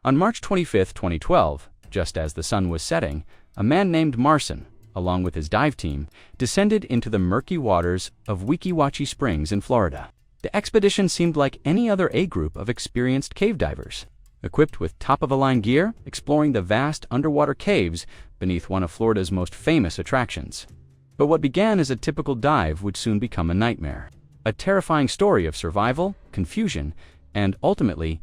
On March 25, 2012, just as the sun was setting, a man named Marson, along with his dive team, descended into the murky waters of Weeki Wachee Springs in Florida. The expedition seemed like any other A group of experienced cave divers, equipped with top-of-the-line gear, exploring the vast underwater caves beneath one of Florida's most famous attractions. But what began as a typical dive would soon become a nightmare. A terrifying story of survival, confusion, and ultimately,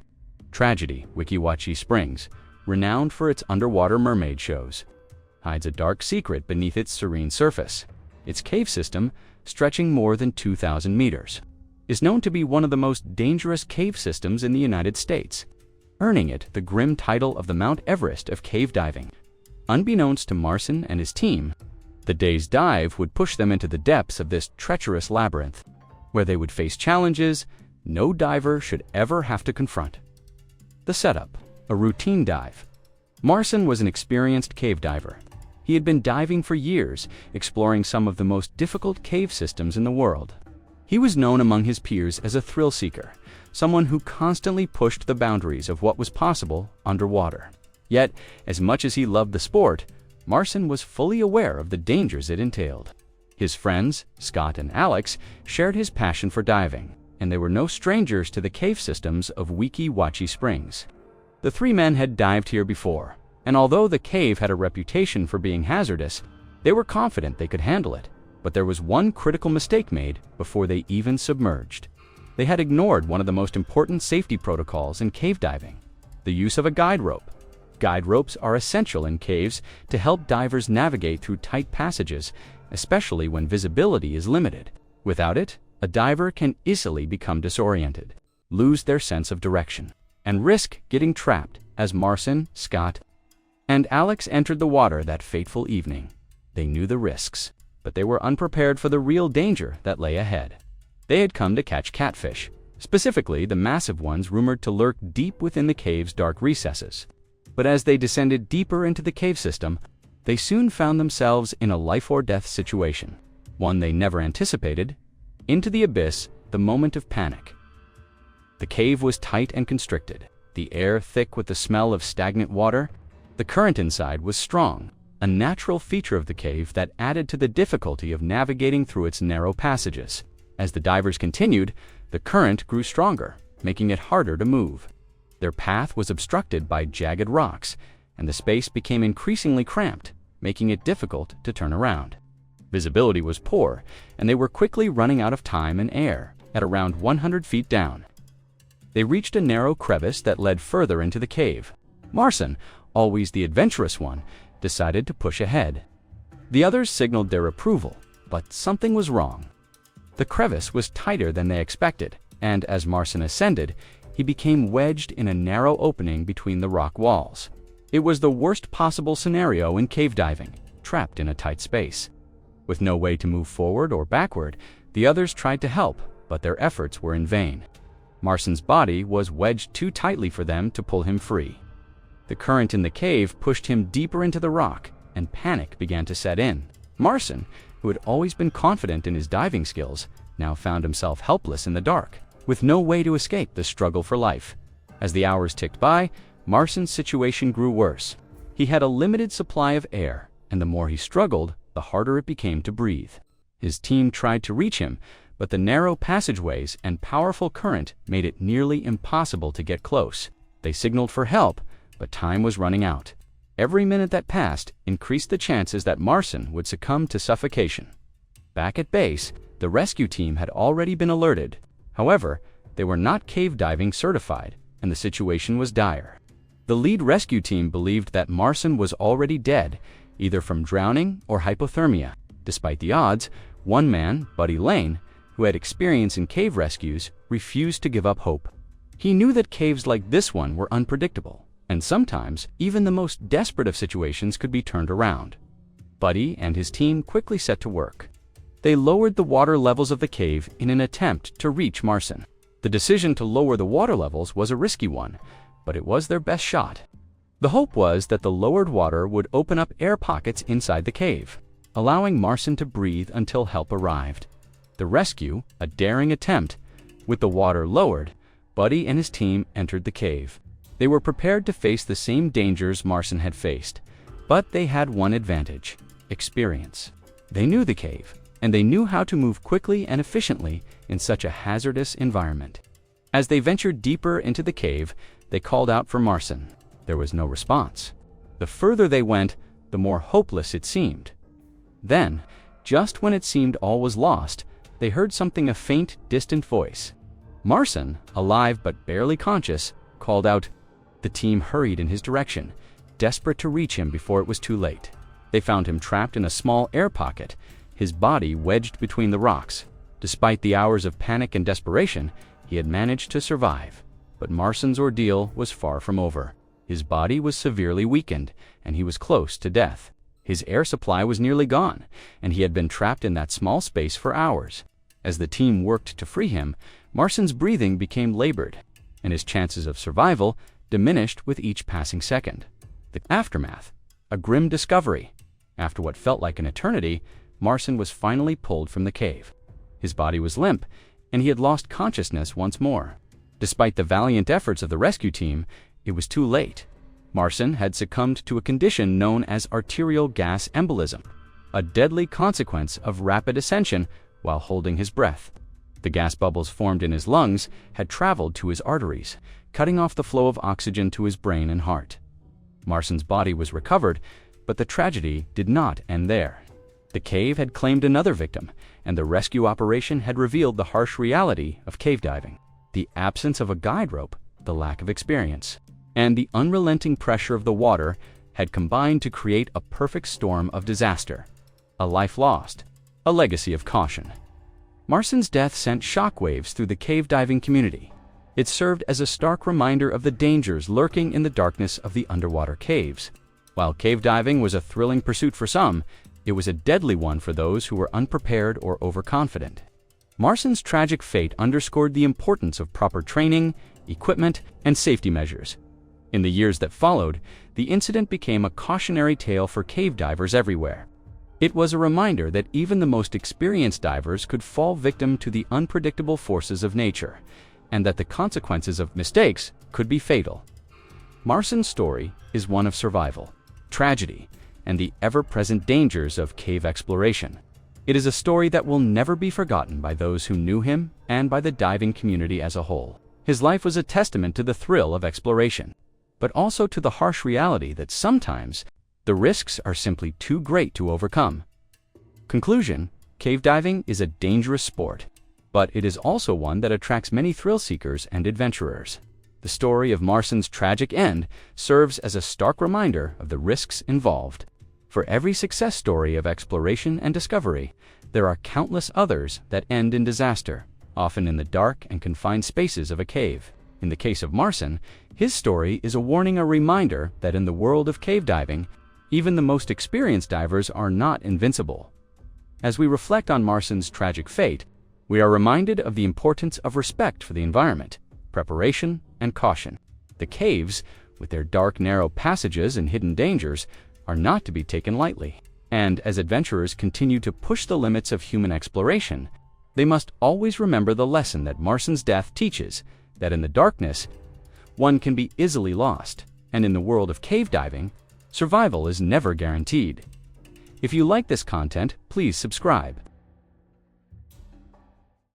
tragedy. Weeki Wachee Springs, renowned for its underwater mermaid shows, hides a dark secret beneath its serene surface. Its cave system, stretching more than 2,000 meters, is known to be one of the most dangerous cave systems in the United States, earning it the grim title of the Mount Everest of cave diving. Unbeknownst to Marson and his team, the day's dive would push them into the depths of this treacherous labyrinth, where they would face challenges no diver should ever have to confront. The setup: a routine dive. Marson was an experienced cave diver. He had been diving for years, exploring some of the most difficult cave systems in the world. He was known among his peers as a thrill seeker, someone who constantly pushed the boundaries of what was possible underwater. Yet, as much as he loved the sport, Marson was fully aware of the dangers it entailed. His friends, Scott and Alex, shared his passion for diving, and they were no strangers to the cave systems of Weeki Wachee Springs. The three men had dived here before, and although the cave had a reputation for being hazardous, they were confident they could handle it. But there was one critical mistake made before they even submerged. They had ignored one of the most important safety protocols in cave diving: the use of a guide rope. Guide ropes are essential in caves to help divers navigate through tight passages, especially when visibility is limited. Without it, a diver can easily become disoriented, lose their sense of direction, and risk getting trapped. As Marson, Scott, and Alex entered the water that fateful evening, they knew the risks, but they were unprepared for the real danger that lay ahead. They had come to catch catfish, specifically the massive ones rumored to lurk deep within the cave's dark recesses. But as they descended deeper into the cave system, they soon found themselves in a life-or-death situation, one they never anticipated. Into the abyss, the moment of panic. The cave was tight and constricted, the air thick with the smell of stagnant water. The current inside was strong, a natural feature of the cave that added to the difficulty of navigating through its narrow passages. As the divers continued, the current grew stronger, making it harder to move. Their path was obstructed by jagged rocks, and the space became increasingly cramped, making it difficult to turn around. Visibility was poor, and they were quickly running out of time and air. At around 100 feet down, they reached a narrow crevice that led further into the cave. Marson, always the adventurous one, decided to push ahead. The others signaled their approval, but something was wrong. The crevice was tighter than they expected, and as Marson ascended, he became wedged in a narrow opening between the rock walls. It was the worst possible scenario in cave diving, trapped in a tight space. With no way to move forward or backward, the others tried to help, but their efforts were in vain. Marson's body was wedged too tightly for them to pull him free. The current in the cave pushed him deeper into the rock, and panic began to set in. Marson, who had always been confident in his diving skills, now found himself helpless in the dark, with no way to escape the struggle for life. As the hours ticked by, Marson's situation grew worse. He had a limited supply of air, and the more he struggled, the harder it became to breathe. His team tried to reach him, but the narrow passageways and powerful current made it nearly impossible to get close. They signaled for help, but time was running out. Every minute that passed increased the chances that Marson would succumb to suffocation. Back at base, the rescue team had already been alerted. However, they were not cave diving certified, and the situation was dire. The lead rescue team believed that Marson was already dead, either from drowning or hypothermia. Despite the odds, one man, Buddy Lane, who had experience in cave rescues, refused to give up hope. He knew that caves like this one were unpredictable, and sometimes even the most desperate of situations could be turned around. Buddy and his team quickly set to work. They lowered the water levels of the cave in an attempt to reach Marson. The decision to lower the water levels was a risky one, but it was their best shot. The hope was that the lowered water would open up air pockets inside the cave, allowing Marson to breathe until help arrived. The rescue, a daring attempt. With the water lowered, Buddy and his team entered the cave. They were prepared to face the same dangers Marcin had faced, but they had one advantage: experience. They knew the cave, and they knew how to move quickly and efficiently in such a hazardous environment. As they ventured deeper into the cave, they called out for Marcin. There was no response. The further they went, the more hopeless it seemed. Then, just when it seemed all was lost, they heard something, a faint, distant voice. Marcin, alive but barely conscious, called out. The team hurried in his direction, desperate to reach him before it was too late. They found him trapped in a small air pocket, his body wedged between the rocks. Despite the hours of panic and desperation, he had managed to survive. But Marcin's ordeal was far from over. His body was severely weakened, and he was close to death. His air supply was nearly gone, and he had been trapped in that small space for hours. As the team worked to free him, Marcin's breathing became labored, and his chances of survival diminished with each passing second. The aftermath: a grim discovery. After what felt like an eternity, Marcin was finally pulled from the cave. His body was limp, and he had lost consciousness once more. Despite the valiant efforts of the rescue team, it was too late. Marcin had succumbed to a condition known as arterial gas embolism, a deadly consequence of rapid ascension while holding his breath. The gas bubbles formed in his lungs had traveled to his arteries, cutting off the flow of oxygen to his brain and heart. Marcin's body was recovered, but the tragedy did not end there. The cave had claimed another victim, and the rescue operation had revealed the harsh reality of cave diving. The absence of a guide rope, the lack of experience, and the unrelenting pressure of the water had combined to create a perfect storm of disaster. A life lost, a legacy of caution. Marcin's death sent shockwaves through the cave diving community. It served as a stark reminder of the dangers lurking in the darkness of the underwater caves. While cave diving was a thrilling pursuit for some, it was a deadly one for those who were unprepared or overconfident. Marcin's tragic fate underscored the importance of proper training, equipment, and safety measures. In the years that followed, the incident became a cautionary tale for cave divers everywhere. It was a reminder that even the most experienced divers could fall victim to the unpredictable forces of nature, and that the consequences of mistakes could be fatal. Marcin's story is one of survival, tragedy, and the ever-present dangers of cave exploration. It is a story that will never be forgotten by those who knew him and by the diving community as a whole. His life was a testament to the thrill of exploration, but also to the harsh reality that sometimes the risks are simply too great to overcome. Conclusion: cave diving is a dangerous sport, but it is also one that attracts many thrill seekers and adventurers. The story of Marcin's tragic end serves as a stark reminder of the risks involved. For every success story of exploration and discovery, there are countless others that end in disaster, often in the dark and confined spaces of a cave. In the case of Marcin, his story is a warning, a reminder that in the world of cave diving, even the most experienced divers are not invincible. As we reflect on Marcin's tragic fate, we are reminded of the importance of respect for the environment, preparation, and caution. The caves, with their dark, narrow passages and hidden dangers, are not to be taken lightly. And as adventurers continue to push the limits of human exploration, they must always remember the lesson that Marcin's death teaches, that in the darkness, one can be easily lost, and in the world of cave diving, survival is never guaranteed. If you like this content, please subscribe.